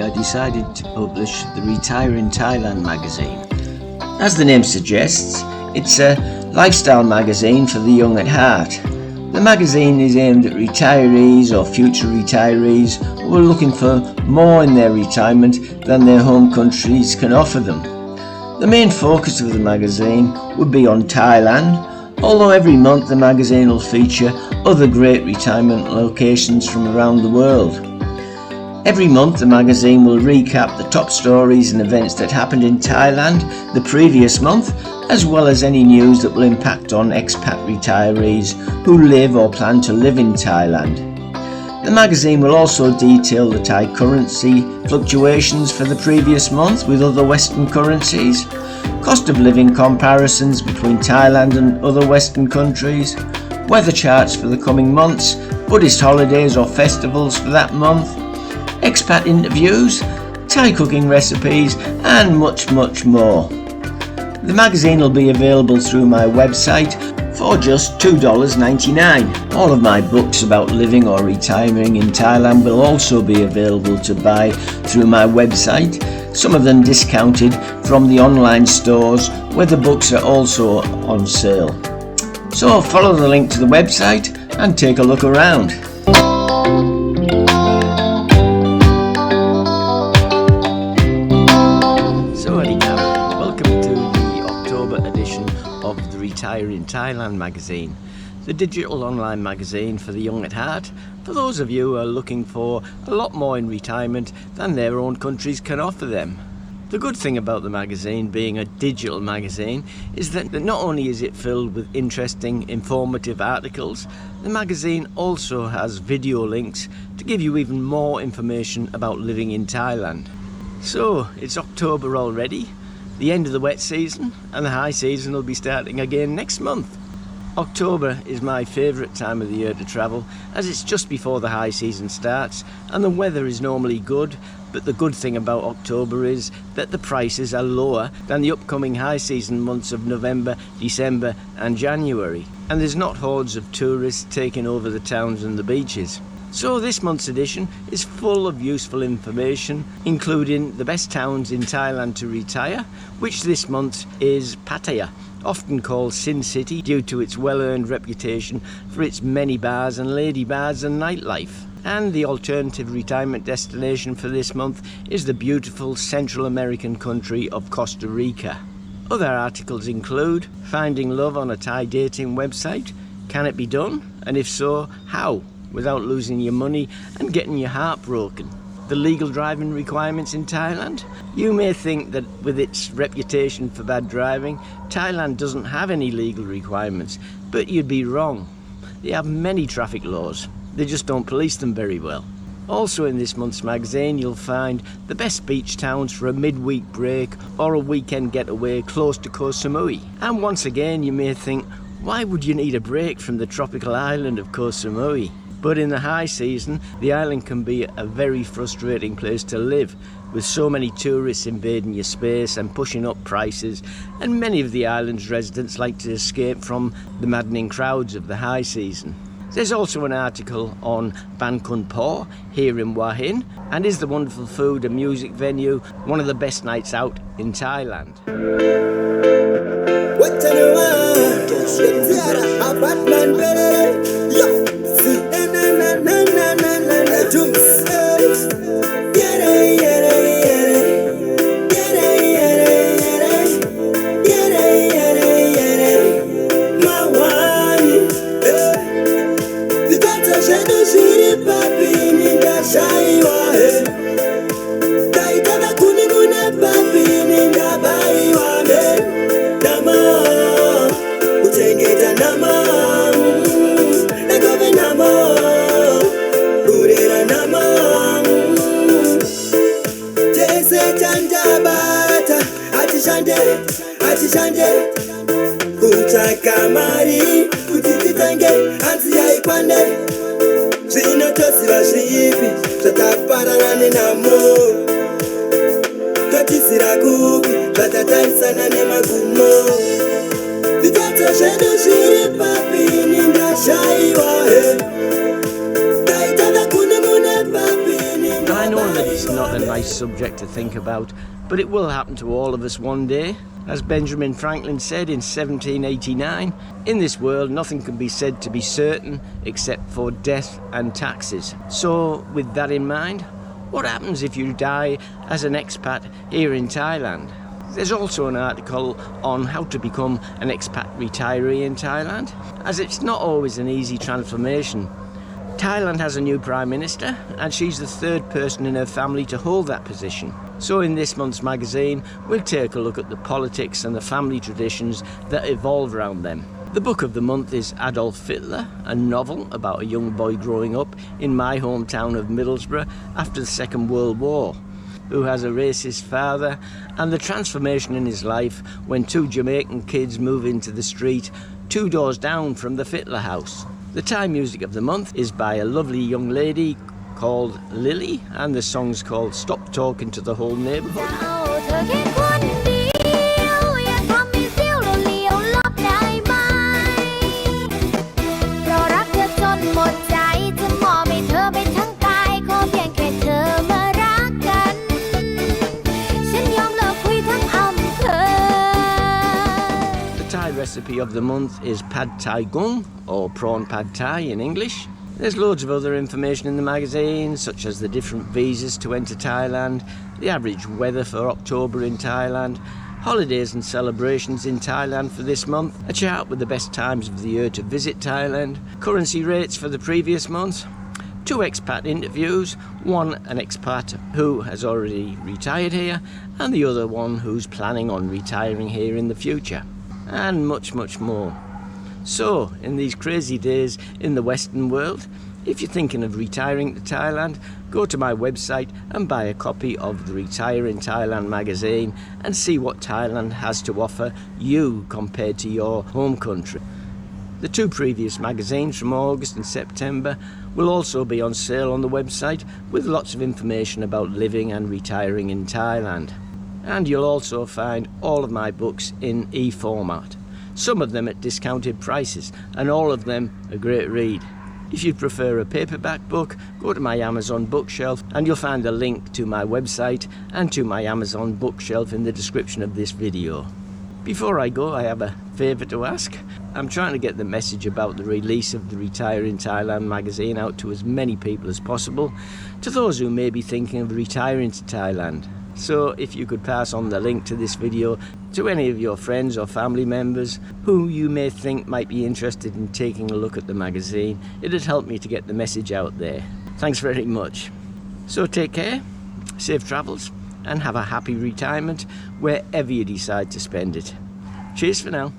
I decided to publish the Retire in Thailand magazine. As the name suggests, it's a lifestyle magazine for the young at heart. The magazine is aimed at retirees or future retirees who are looking for more in their retirement than their home countries can offer them. The main focus of the magazine would be on Thailand, although every month the magazine will feature other great retirement locations from around the world. Every month the magazine will recap the top stories and events that happened in Thailand the previous month, as well as any news that will impact on expat retirees who live or plan to live in Thailand. The magazine will also detail the Thai currency fluctuations for the previous month with other Western currencies, cost of living comparisons between Thailand and other Western countries, weather charts for the coming months, Buddhist holidays or festivals for that month, expat interviews, Thai cooking recipes and much more. The magazine will be available through my website for just $2.99. All of my books about living or retiring in Thailand will also be available to buy through my website, some of them discounted from the online stores where the books are also on sale. So follow the link to the website and take a look around. Of the Retire in Thailand magazine, the digital online magazine for the young at heart, for those of you who are looking for a lot more in retirement than their own countries can offer them. The good thing about the magazine being a digital magazine is that not only is it filled with interesting, informative articles, the magazine also has video links to give you even more information about living in Thailand. So it's October already, the end of the wet season, and the high season will be starting again next month. October is my favourite time of the year to travel, as it's just before the high season starts and the weather is normally good, but the good thing about October is that the prices are lower than the upcoming high season months of November, December and January, and there's not hordes of tourists taking over the towns and the beaches. So this month's edition is full of useful information, including the best towns in Thailand to retire, which this month is Pattaya, often called Sin City due to its well-earned reputation for its many bars and lady bars and nightlife. And the alternative retirement destination for this month is the beautiful Central American country of Costa Rica. Other articles include finding love on a Thai dating website, can it be done, and if so, how? Without losing your money and getting your heart broken. The legal driving requirements in Thailand. You may think that with its reputation for bad driving, Thailand doesn't have any legal requirements, but you'd be wrong. They have many traffic laws. They just don't police them very well. Also in this month's magazine you'll find the best beach towns for a midweek break or a weekend getaway close to Koh Samui. And once again you may think, why would you need a break from the tropical island of Koh Samui? But in the high season, the island can be a very frustrating place to live, with so many tourists invading your space and pushing up prices, and many of the island's residents like to escape from the maddening crowds of the high season. There's also an article on Ban Kun Po here in Hua Hin, and is the wonderful food and music venue one of the best nights out in Thailand. Kamari kutitange anzi yaipande zvinotosiva zviipi zvatapararane namo totisira kupi zvatatarisana nemagumo zvitatso zvedu zviri papini ndashaiwa taitana kune mune papini. I know that it's not a nice subject to think about, but it will happen to all of us one day. As Benjamin Franklin said in 1789, in this world nothing can be said to be certain except for death and taxes. So with that in mind, what happens if you die as an expat here in Thailand? There's also an article on how to become an expat retiree in Thailand, as it's not always an easy transformation. Thailand has a new Prime Minister, and she's the third person in her family to hold that position. So in this month's magazine, we'll take a look at the politics and the family traditions that evolve around them. The book of the month is Adolf Fittler, a novel about a young boy growing up in my hometown of Middlesbrough after the Second World War, who has a racist father, and the transformation in his life when two Jamaican kids move into the street 2 doors down from the Fittler house. The Thai music of the month is by a lovely young lady called Lily, and the song's called Stop Talking to the Whole Neighbourhood. The Thai recipe of the month is Pad Thai Gung, or prawn pad Thai in English. There's loads of other information in the magazine, such as the different visas to enter Thailand, the average weather for October in Thailand, holidays and celebrations in Thailand for this month, a chart with the best times of the year to visit Thailand, currency rates for the previous month, 2 expat interviews, one an expat who has already retired here, and the other one who's planning on retiring here in the future, and much, much more. So, in these crazy days in the Western world, if you're thinking of retiring to Thailand, go to my website and buy a copy of the Retire in Thailand magazine and see what Thailand has to offer you compared to your home country. The 2 previous magazines from August and September will also be on sale on the website with lots of information about living and retiring in Thailand. And you'll also find all of my books in e-format. Some of them at discounted prices, and all of them a great read. If you'd prefer a paperback book, go to my Amazon bookshelf and you'll find a link to my website and to my Amazon bookshelf in the description of this video. Before I go, I have a favour to ask. I'm trying to get the message about the release of the Retire in Thailand magazine out to as many people as possible, to those who may be thinking of retiring to Thailand. So if you could pass on the link to this video to any of your friends or family members who you may think might be interested in taking a look at the magazine, it'd help me to get the message out there. Thanks very much. So take care, safe travels, and have a happy retirement wherever you decide to spend it. Cheers for now.